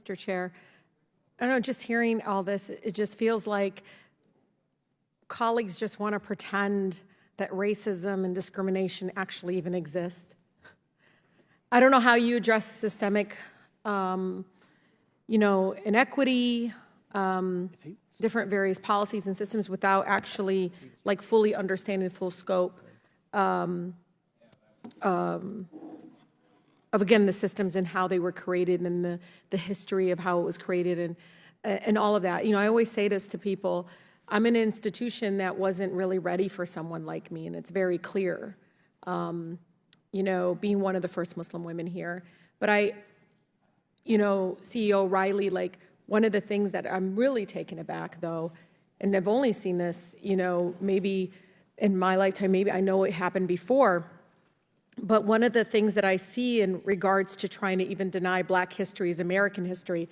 Mr. Chair. I don't know, just hearing all this, it just feels like colleagues just want to pretend that racism and discrimination actually even exist. I don't know how you address systemic, inequity, different various policies and systems without actually like fully understanding the full scope of again the systems and how they were created and the history of how it was created and all of that. I always say this to people. I'm in an institution that wasn't really ready for someone like me, and it's very clear. Being one of the first Muslim women here, but CEO Riley, like one of the things that I'm really taken aback though, and I've only seen this, maybe in my lifetime, maybe I know it happened before, but one of the things that I see in regards to trying to even deny Black history as American history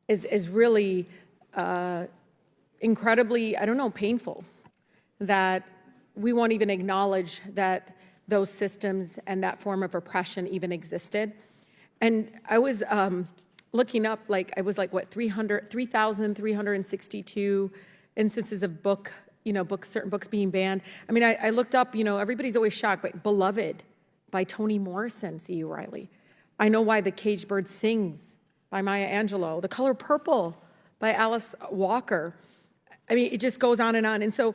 is really incredibly, painful that we won't even acknowledge that those systems and that form of oppression even existed. And I was looking up, what, 3,362 instances of certain books being banned. I mean, I looked up, everybody's always shocked, but Beloved by Toni Morrison, C.U. Riley. I Know Why the Caged Bird Sings by Maya Angelou. The Color Purple by Alice Walker. I mean, it just goes on. And so,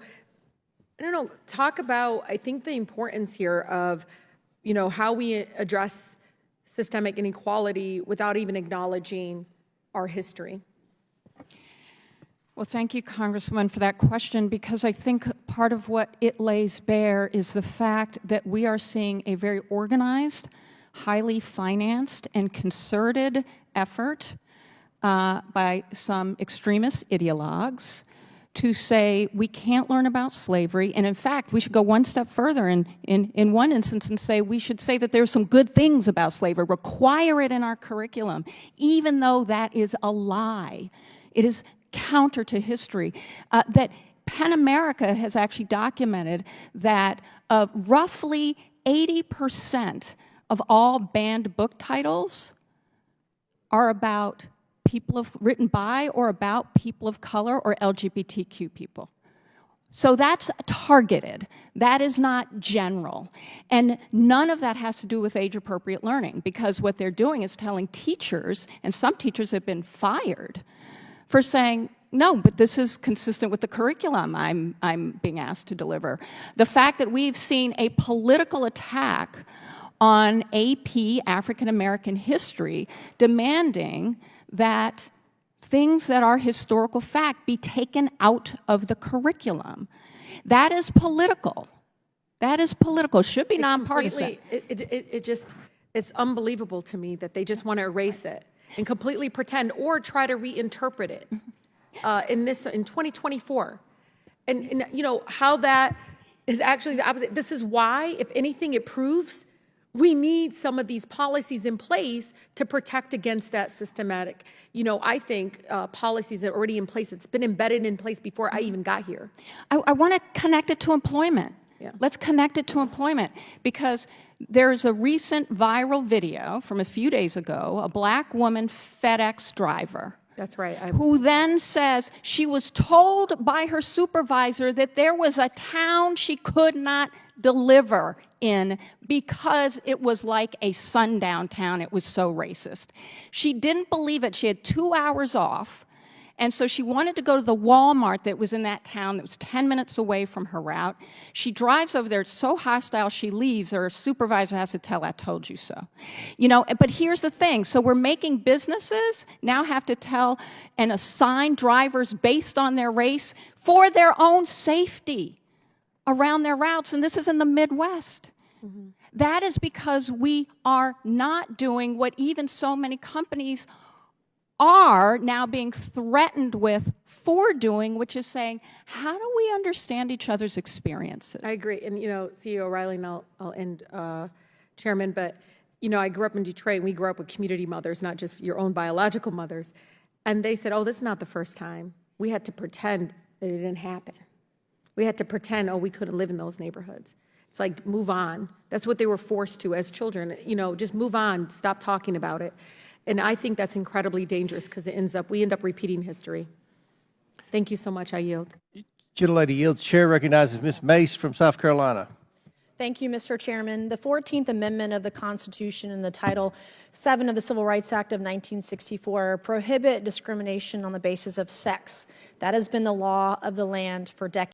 I don't know, talk about, I think the importance here of, how we address systemic inequality without even acknowledging our history. Well, thank you, Congresswoman, for that question, because I think part of what it lays bare is the fact that we are seeing a very organized, highly financed, and concerted effort by some extremist ideologues to say we can't learn about slavery, and in fact, we should go one step further in one instance and say we should say that there's some good things about slavery, require it in our curriculum, even though that is a lie. It is counter to history. That PEN America has actually documented that roughly 80% of all banned book titles are about written by or about people of color or LGBTQ people. So that's targeted. That is not general. And none of that has to do with age-appropriate learning, because what they're doing is telling teachers, and some teachers have been fired for saying, no, but this is consistent with the curriculum I'm being asked to deliver. The fact that we've seen a political attack on AP African American history demanding that things that are historical fact be taken out of the curriculum. That is political. That is political. It should be nonpartisan. It's unbelievable to me that they just want to erase it and completely pretend or try to reinterpret it in 2024. And how that is actually the opposite. This is why, if anything, it proves we need some of these policies in place to protect against that systematic, I think policies that are already in place, that's been embedded in place before I even got here. I want to connect it to employment. Yeah. Let's connect it to employment, because there's a recent viral video from a few days ago, a Black woman FedEx driver. That's right. Who then says she was told by her supervisor that there was a town she could not deliver in because it was like a sundown town. It was so racist. She didn't believe it. She had 2 hours off, and so she wanted to go to the Walmart that was in that town that was 10 minutes away from her route. She drives over there. It's so hostile, she leaves. Her supervisor has to tell, I told you so. But here's the thing. So we're making businesses now have to tell and assign drivers based on their race for their own safety around their routes, and this is in the Midwest. Mm-hmm. That is because we are not doing what even so many companies are now being threatened with for doing, which is saying, how do we understand each other's experiences? I agree. And, CEO Riley, and I'll end, Chairman, but, I grew up in Detroit, and we grew up with community mothers, not just your own biological mothers. And they said, oh, this is not the first time. We had to pretend that it didn't happen. We had to pretend, we couldn't live in those neighborhoods. It's like, move on. That's what they were forced to as children, just move on, stop talking about it. And I think that's incredibly dangerous because we end up repeating history. Thank you so much. I yield. Gentlelady yields. Chair recognizes Ms. Mace from South Carolina. Thank you, Mr. Chairman. The 14th Amendment of the Constitution and the Title VII of the Civil Rights Act of 1964 prohibit discrimination on the basis of sex. That has been the law of the land for decades.